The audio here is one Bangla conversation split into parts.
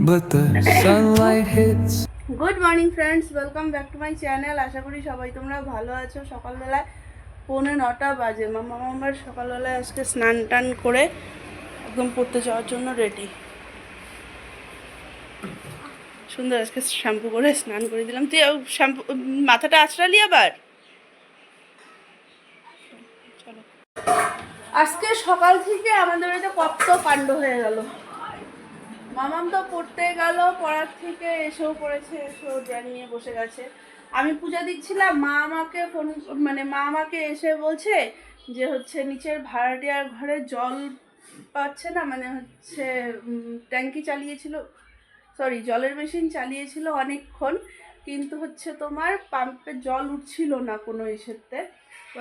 but the sunlight hits. Good morning friends, welcome back to my channel. আশা করি সবাই তোমরা ভালো আছো। সকালবেলায় 9:45 বাজে। মামার সকালবেলায় আজকে স্নান টান করে একদম পড়তে যাওয়ার জন্য রেডি। সুন্দর আজকে শ্যাম্পু করে স্নান করে দিলাম। তুই শ্যাম্পু মাথাটা আঁচড়ালি আবার। চলো, আজকে সকাল থেকে আমাদের এটা কত কাণ্ড হয়ে গেল। মামাম তো পড়তে গেল, পড়ার থেকে এসেও পড়েছে, এসেও ড্রয়িং নিয়ে বসে গেছে। আমি পূজা দিচ্ছিলাম, মা আমাকে এসে বলছে যে নিচের ভাড়াটিয়ার ঘরে জল পাচ্ছে না, ট্যাঙ্কি চালিয়েছিল, জলের মেশিন চালিয়েছিল অনেকক্ষণ, কিন্তু তোমার পাম্পের জল উঠছিল না কোনো ইসেতে। তো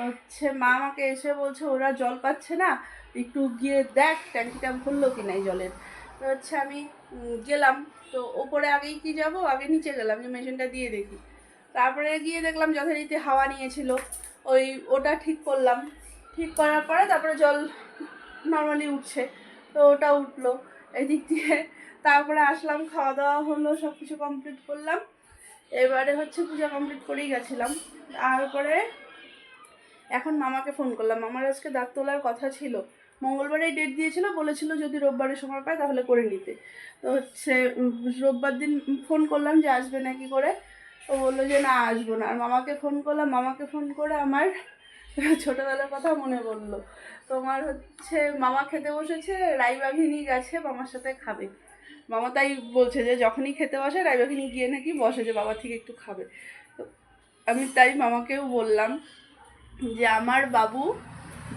মা আমাকে এসে বলছে ওরা জল পাচ্ছে না, একটু গিয়ে দেখ ট্যাঙ্কিটা ভরলো কি নাই জলের। তো আমি গেলাম, তো ওপরে আগেই কি যাব, আগে নিচে গেলাম যে মেশিনটা দিয়ে দেখি। তারপরে গিয়ে দেখলাম যথারীতি হাওয়া নিয়েছিল, ওটা ঠিক করলাম। ঠিক করার পরে তারপরে জল নর্মালি উঠছে, তো ওটা উঠলো এদিক দিয়ে। তারপরে আসলাম, খাওয়া দাওয়া হলো, সব কিছু কমপ্লিট করলাম। এবারে পূজা কমপ্লিট করেই গেছিলাম। তারপরে এখন মামাকে ফোন করলাম। মামার আজকে দাঁত তোলার কথা ছিল, মঙ্গলবারেই ডেট দিয়েছিল, বলেছিল যদি রোববারে সময় পায় তাহলে করে নিতে। তো রোববার দিন ফোন করলাম যে আসবে নাকি করে, ও বললো যে না আসবো না। আর মামাকে ফোন করলাম, মামাকে ফোন করে আমার ছোটোবেলার কথা মনে পড়লো। তোমার মামা খেতে বসেছে, রাইবাঘিনী গেছে মামার সাথে খাবে। মামা তাই বলছে যে যখনই খেতে বসে রাইবাঘিনী গিয়ে নাকি বসে যে বাবা থেকে একটু খাবে। তো আমি তাই মামাকেও বললাম যে আমার বাবু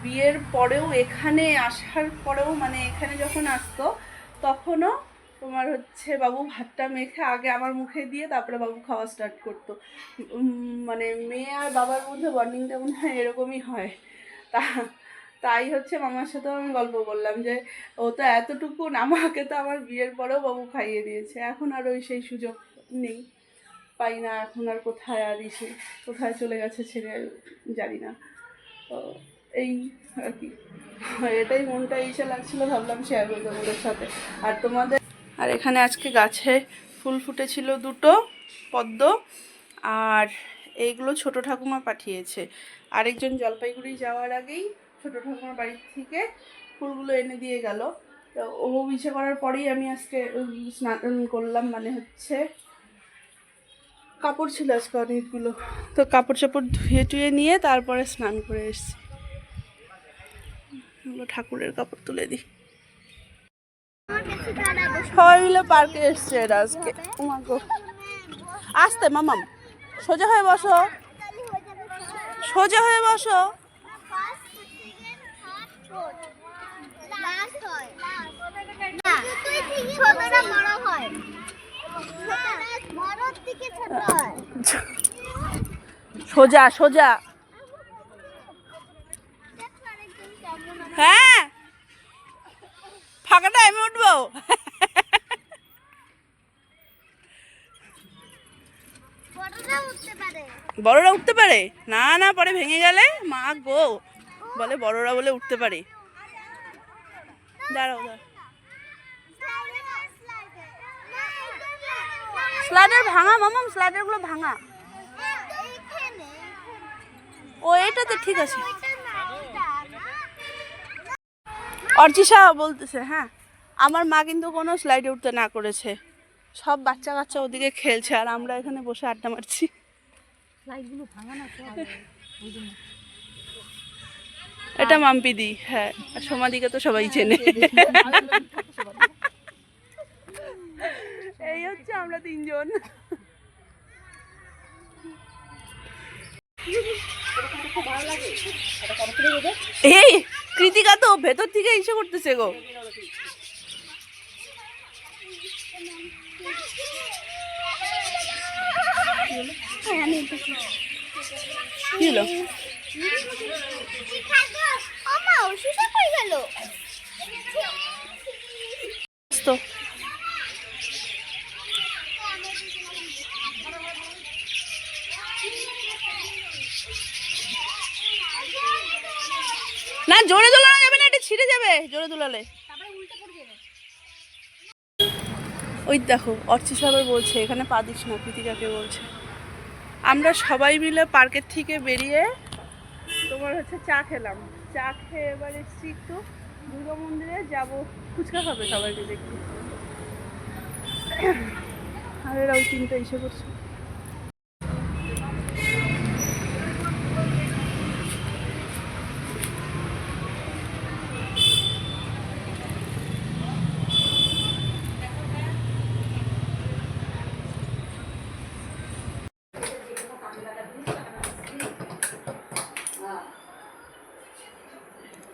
বিয়ের পরেও, এখানে আসার পরেও, এখানে যখন আসতো তখনও তোমার বাবু ভাতটা মেখে আগে আমার মুখে দিয়ে তারপরে বাবু খাওয়া স্টার্ট করতো। মেয়ে আর বাবার মধ্যে বন্ডিংটা মনে হয় এরকমই হয়। তাই মামার সাথেও আমি গল্প করলাম যে ও তো এতটুকু, আমাকে তো আমার বিয়ের পরেও বাবু খাইয়ে দিয়েছে, এখন আর সেই সুযোগ নেই, পাই না এখন আর। কোথায় চলে গেছে ছেড়ে জানি না। তো এই আর কি, এটাই মনটা ইসে লাগছিলো, ভাবলাম শেয়ার করবো তোমাদের সাথে আর তোমাদের। আর এখানে আজকে গাছে ফুল ফুটেছিল 2টো পদ্ম, আর এইগুলো ছোট ঠাকুমা পাঠিয়েছে। আরেকজন জলপাইগুড়ি যাওয়ার আগেই ছোট ঠাকুমার বাড়ি থেকে ফুলগুলো এনে দিয়ে গেল। তো ও ইচ্ছে করার পরেই আমি আজকে স্নান করলাম, কাপড় ছিল আজকে অনেকগুলো, তো কাপড় চাপড় ধুয়ে টুয়ে নিয়ে তারপরে স্নান করে এসেছি। ঠাকুরের কাপড় তুলে দিই। সবাই মিলে পার্কে এসছে এরা আজকে। আসতে মামাম, সোজা হয়ে বসো, সোজা হয়ে বসো। সোজা সোজা, হ্যাঁ ফাঁকাটা আমি উঠবো। বড়রা উঠতে পারে না, না পরে ভেঙে গেলে মা গো, বলে বড়রা বলে উঠতে পারে। দাঁড়াও দাঁড়াও, স্লাইডার ভাঙা মামাম, স্লাইডার গুলো ভাঙা। ও এটাতে ঠিক আছে। অর্চিশা বলতেছে হ্যাঁ, আমার মা কিন্তু কোনো স্লাইডে উঠতে না করেছে, সব বাচ্চা কাচ্চা ওদিকে খেলছে আর আমরা এখানে বসে আড্ডা মারছি। এটা মাম্পিদি, হ্যাঁ, আর সোমাদিকে তো সবাই চেনে। এই আমরা 3জন। এই কৃতিকা তো ভেতর থেকে ইসে করতেছে গো। কি হলো? না জোরে দোলানো যাবে না, এটা ছিঁড়ে যাবে জোরে দোলালে। ওই দেখো অর্চিস আবার বলছে এখানে পা দিস না, কৃতিকাকে বলছে। আমরা সবাই মিলে পার্কের থেকে বেরিয়ে তোমার হচ্ছে চা খেলাম। চা খেয়ে এবার এসছি একটু দুর্গা মন্দিরে যাবো, ফুচকা খাবে সবাই মিলে একটু। আর এরা ওই তিনটা এসে করছে।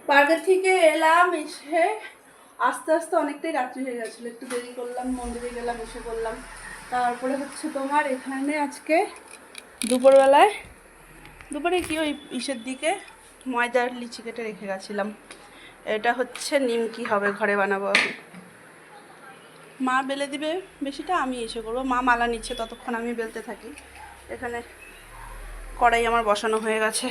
পার্কের থেকে এলাম, এসে আস্তে আস্তে অনেকটাই রাত্রি হয়ে গেছিলো, একটু দেরি করলাম, মন্দিরে গেলাম, এসে করলাম। তারপরে হচ্ছে তোমার এখানে আজকে দুপুরে কি ওই ইসের দিকে ময়দার লিচি কেটে রেখে গেছিলাম। এটা হচ্ছে নিমকি হবে, ঘরে বানাবো। মা বেলে দিবে বেশিটা, আমি এসে করবো। মা মালা নিচ্ছে, ততক্ষণ আমি বেলতে থাকি। এখানে কড়াই আমার বসানো হয়ে গেছে।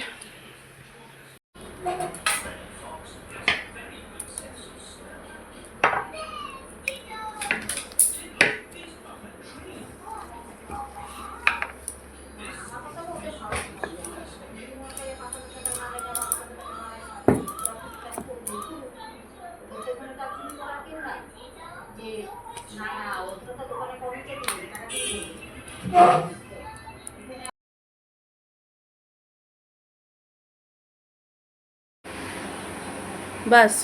বাস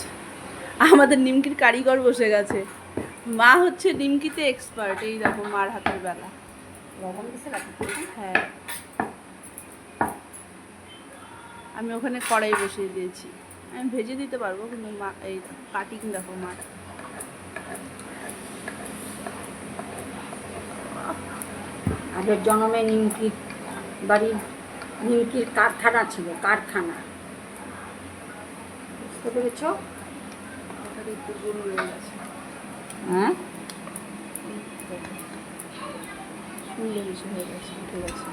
আমাদের নিমকির কারিগর বসে গেছে। মা হচ্ছে নিমকিতে এক্সপার্ট। এই দেখো মার হাতের বেলা। হ্যাঁ, আমি ওখানে কড়াই বসিয়ে দিয়েছি। আমি ভেজে দিতে পারবো, কিন্তু মা এই কাটিং দেখো মার। আগের জন্মে নিমকির বাড়ি নিমকির কারখানা ছিল, কারখানা। বুঝতে পেরেছ? একটু গরু রয়ে গেছে। হ্যাঁ, সুন্দর বেশি হয়ে গেছে, ঠিক আছে।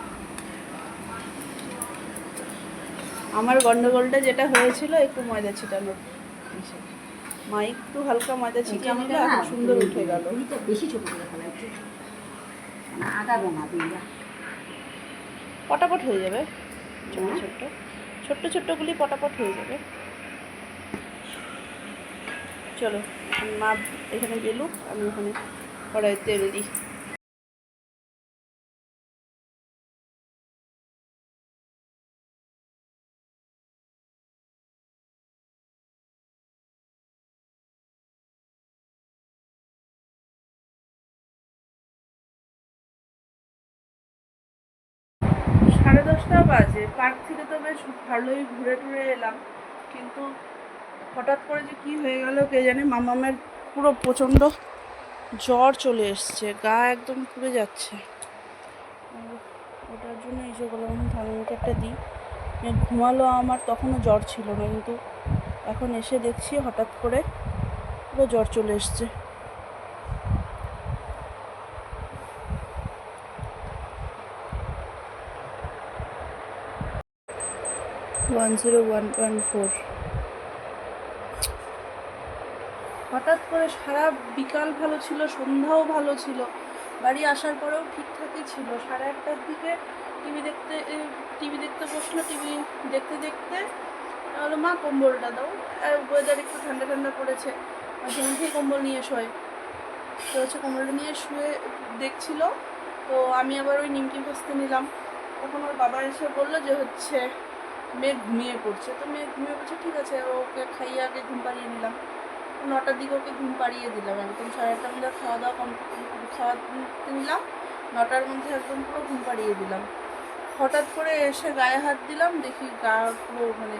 আমার গন্ডগোলটা যেটা হয়েছিল একটু ময়দা ছিটানোর। মা একটু হালকা ময়দা ছিটিয়ে নিল, এখন সুন্দর উঠে গেল। বেশি ছোট করে ফেলাইছি, আগাবো না দিনটা। পটাপট হয়ে যাবে, ছোট্ট ছোট্ট ছোট্ট ছোট্টগুলি পটাপট হয়ে যাবে। চলো মা এখানে গেলুক, আমি ওখানে কড়াইতে তেল দিই। সাড়ে 10টা বাজে। পার্ক থেকে তো বেশ ভালোই ঘুরে টুরে এলাম, কিন্তু হঠাৎ করে যে কি হয়ে গেল কে জানে। মামামের পুরো প্রচণ্ড জ্বর চলে এসছে, গা একদম পুড়ে যাচ্ছে। ওটার জন্য এসে করলাম থার্মোমিটারটা দিই। ঘুমালো আমার, তখনও জ্বর ছিল না, কিন্তু এখন এসে দেখছি হঠাৎ করে পুরো জ্বর চলে এসছে। 101.4। হঠাৎ করে সারা বিকাল ভালো ছিল, সন্ধ্যাও ভালো ছিল, বাড়ি আসার পরেও ঠিকঠাকই ছিল। 8:30টার দিকে টিভি দেখতে বসলো। টিভি দেখতে দেখতে বলো মা কম্বলটা দাও, ওয়েদার একটু ঠান্ডা ঠান্ডা পড়েছে, মাঝে মধ্যেই কম্বল নিয়ে শোয়। তো হচ্ছে কম্বলটা নিয়ে শুয়ে দেখছিল। তো আমি আবার ওই নিমকি ভাজতে নিলাম। তখন ওর বাবা এসে বললো যে হচ্ছে মেয়ে ঘুমিয়ে পড়ছে। তো মেয়ে ঘুমিয়ে পড়ছে, ঠিক আছে, ওকে খাইয়ে আগে ঘুম পাড়িয়ে নিলাম। 9টার দিকে ওকে ঘুম পাড়িয়ে দিলাম, একদম 8:30টার মধ্যে খাওয়া দাওয়া খাওয়াতে নিলাম। 9টার মধ্যে একদম পুরো ঘুম পাড়িয়ে দিলাম। হঠাৎ করে এসে গায়ে হাত দিলাম, দেখি গা পুরো মানে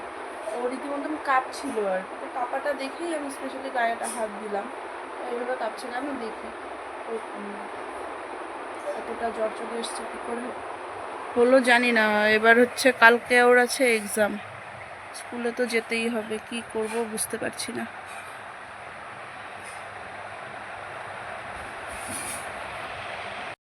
ও রীতিমতন কাঁপছিল আর কি। তো কাঁপাটা দেখেই আমি স্পেশালি গায়েটা হাত দিলাম। এইভাবে কাঁপছে না, আমি দেখি এতটা জ্বর চলে এসছে কী করে হলো জানি না। এবার হচ্ছে কালকে ওর আছে এক্সাম, স্কুলে তো যেতেই হবে, কি করব বুঝতে পারছি না।